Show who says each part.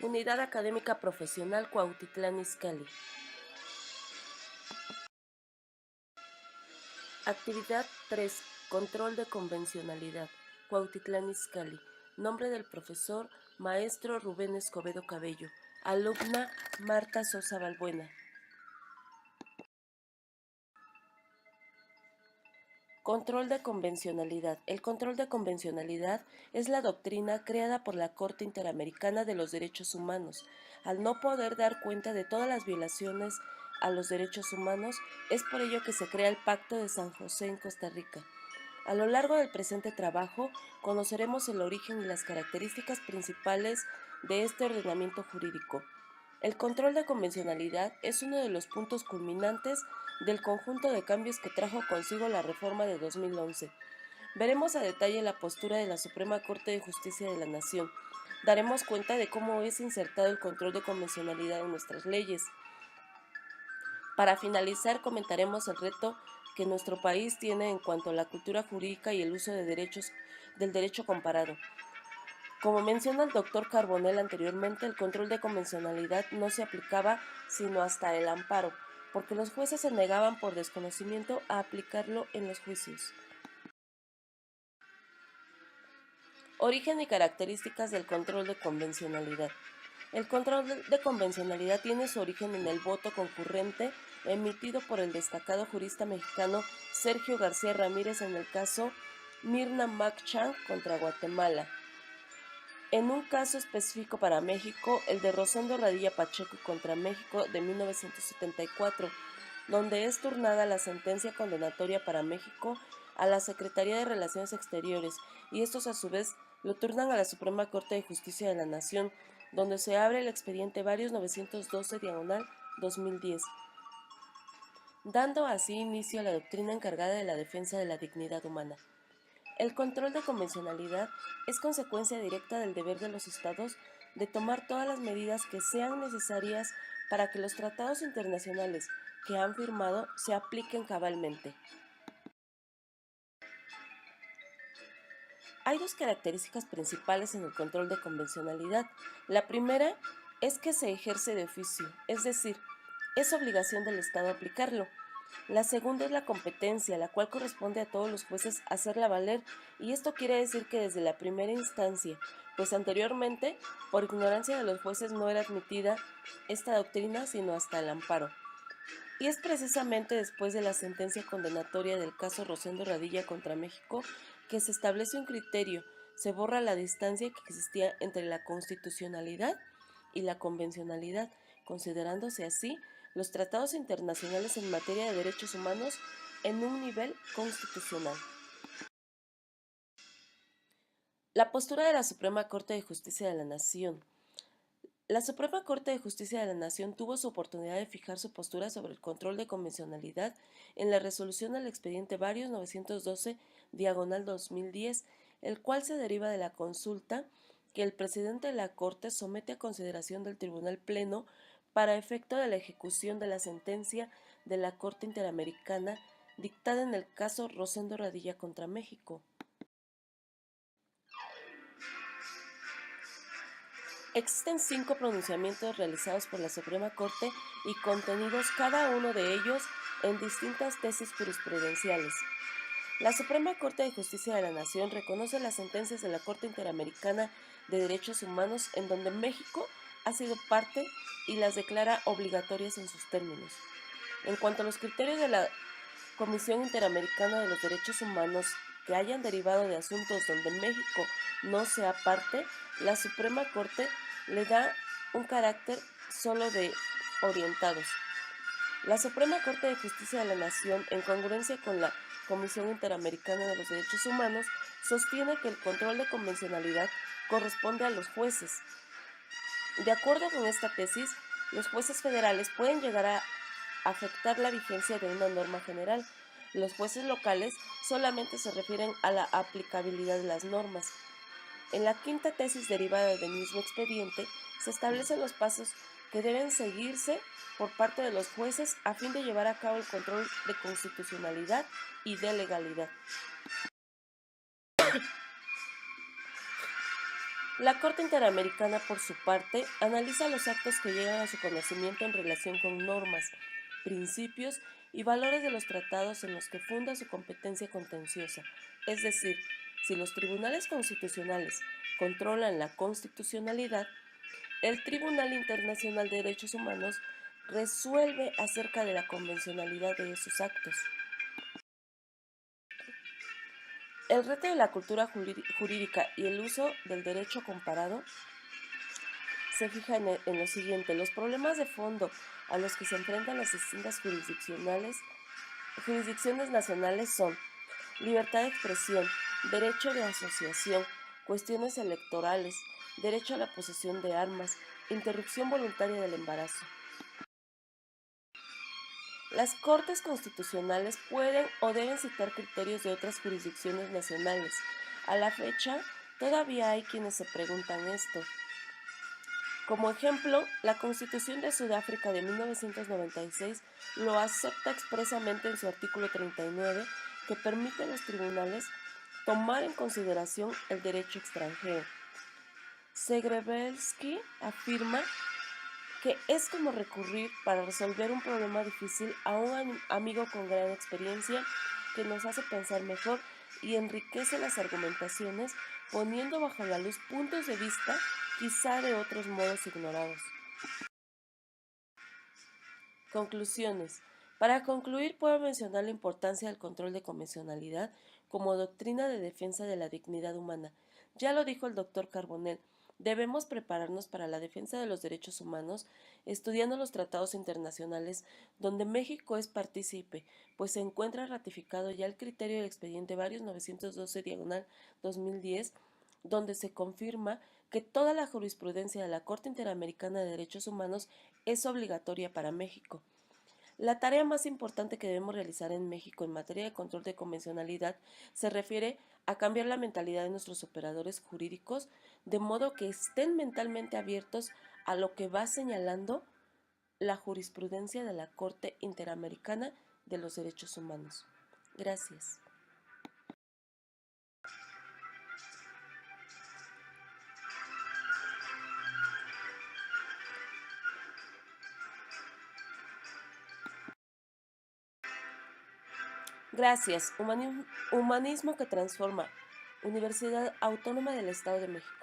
Speaker 1: Unidad Académica Profesional Cuautitlán Izcalli. Actividad 3. Control de convencionalidad. Cuautitlán Izcalli. Nombre del profesor: Maestro Rubén Escobedo Cabello. Alumna: Marta Sosa Balbuena. Control de convencionalidad. El control de convencionalidad es la doctrina creada por la Corte Interamericana de los Derechos Humanos. Al no poder dar cuenta de todas las violaciones a los derechos humanos, es por ello que se crea el Pacto de San José en Costa Rica. A lo largo del presente trabajo, conoceremos el origen y las características principales de este ordenamiento jurídico. El control de convencionalidad es uno de los puntos culminantes del conjunto de cambios que trajo consigo la reforma de 2011. Veremos a detalle la postura de la Suprema Corte de Justicia de la Nación. Daremos cuenta de cómo es insertado el control de convencionalidad en nuestras leyes. Para finalizar, comentaremos el reto que nuestro país tiene en cuanto a la cultura jurídica y el uso de del derecho comparado. Como menciona el doctor Carbonell anteriormente, el control de convencionalidad no se aplicaba sino hasta el amparo, porque los jueces se negaban por desconocimiento a aplicarlo en los juicios. Origen y características del control de convencionalidad. El control de convencionalidad tiene su origen en el voto concurrente emitido por el destacado jurista mexicano Sergio García Ramírez en el caso Mirna Mac-Chan contra Guatemala. En un caso específico para México, el de Rosendo Radilla Pacheco contra México de 1974, donde es turnada la sentencia condenatoria para México a la Secretaría de Relaciones Exteriores, y estos a su vez lo turnan a la Suprema Corte de Justicia de la Nación, donde se abre el expediente varios 912/2010, dando así inicio a la doctrina encargada de la defensa de la dignidad humana. El control de convencionalidad es consecuencia directa del deber de los Estados de tomar todas las medidas que sean necesarias para que los tratados internacionales que han firmado se apliquen cabalmente. Hay dos características principales en el control de convencionalidad. La primera es que se ejerce de oficio, es decir, es obligación del Estado aplicarlo. La segunda es la competencia, la cual corresponde a todos los jueces hacerla valer, y esto quiere decir que desde la primera instancia, pues anteriormente, por ignorancia de los jueces no era admitida esta doctrina sino hasta el amparo. Y es precisamente después de la sentencia condenatoria del caso Rosendo Radilla contra México que se establece un criterio, se borra la distancia que existía entre la constitucionalidad y la convencionalidad, considerándose así los tratados internacionales en materia de derechos humanos en un nivel constitucional. La postura de la Suprema Corte de Justicia de la Nación. La Suprema Corte de Justicia de la Nación tuvo su oportunidad de fijar su postura sobre el control de convencionalidad en la resolución al expediente varios 912/2010, el cual se deriva de la consulta que el presidente de la Corte somete a consideración del Tribunal Pleno para efecto de la ejecución de la sentencia de la Corte Interamericana dictada en el caso Rosendo Radilla contra México. Existen 5 pronunciamientos realizados por la Suprema Corte y contenidos cada uno de ellos en distintas tesis jurisprudenciales. La Suprema Corte de Justicia de la Nación reconoce las sentencias de la Corte Interamericana de Derechos Humanos en donde México ha sido parte y las declara obligatorias en sus términos. En cuanto a los criterios de la Comisión Interamericana de los Derechos Humanos que hayan derivado de asuntos donde México no sea parte, la Suprema Corte le da un carácter solo de orientados. La Suprema Corte de Justicia de la Nación, en congruencia con la Comisión Interamericana de los Derechos Humanos, sostiene que el control de convencionalidad corresponde a los jueces. De acuerdo con esta tesis, los jueces federales pueden llegar a afectar la vigencia de una norma general. Los jueces locales solamente se refieren a la aplicabilidad de las normas. En la quinta tesis derivada del mismo expediente, se establecen los pasos que deben seguirse por parte de los jueces a fin de llevar a cabo el control de constitucionalidad y de legalidad. La Corte Interamericana, por su parte, analiza los actos que llegan a su conocimiento en relación con normas, principios y valores de los tratados en los que funda su competencia contenciosa, es decir, si los tribunales constitucionales controlan la constitucionalidad, el Tribunal Internacional de Derechos Humanos resuelve acerca de la convencionalidad de esos actos. El reto de la cultura jurídica y el uso del derecho comparado se fija en lo siguiente: los problemas de fondo a los que se enfrentan las distintas jurisdicciones nacionales son libertad de expresión, derecho de asociación, cuestiones electorales, derecho a la posesión de armas, interrupción voluntaria del embarazo. Las Cortes Constitucionales pueden o deben citar criterios de otras jurisdicciones nacionales. A la fecha, todavía hay quienes se preguntan esto. Como ejemplo, la Constitución de Sudáfrica de 1996 lo acepta expresamente en su artículo 39, que permite a los tribunales tomar en consideración el derecho extranjero. Zegrebelsky afirma que es como recurrir para resolver un problema difícil a un amigo con gran experiencia que nos hace pensar mejor y enriquece las argumentaciones poniendo bajo la luz puntos de vista quizá de otros modos ignorados. Conclusiones. Para concluir, puedo mencionar la importancia del control de convencionalidad como doctrina de defensa de la dignidad humana. Ya lo dijo el doctor Carbonell, debemos prepararnos para la defensa de los derechos humanos estudiando los tratados internacionales donde México es partícipe, pues se encuentra ratificado ya el criterio del expediente varios 912/2010, donde se confirma que toda la jurisprudencia de la Corte Interamericana de Derechos Humanos es obligatoria para México. La tarea más importante que debemos realizar en México en materia de control de convencionalidad se refiere a cambiar la mentalidad de nuestros operadores jurídicos de modo que estén mentalmente abiertos a lo que va señalando la jurisprudencia de la Corte Interamericana de los Derechos Humanos. Gracias. Gracias. Humanismo que transforma. Universidad Autónoma del Estado de México.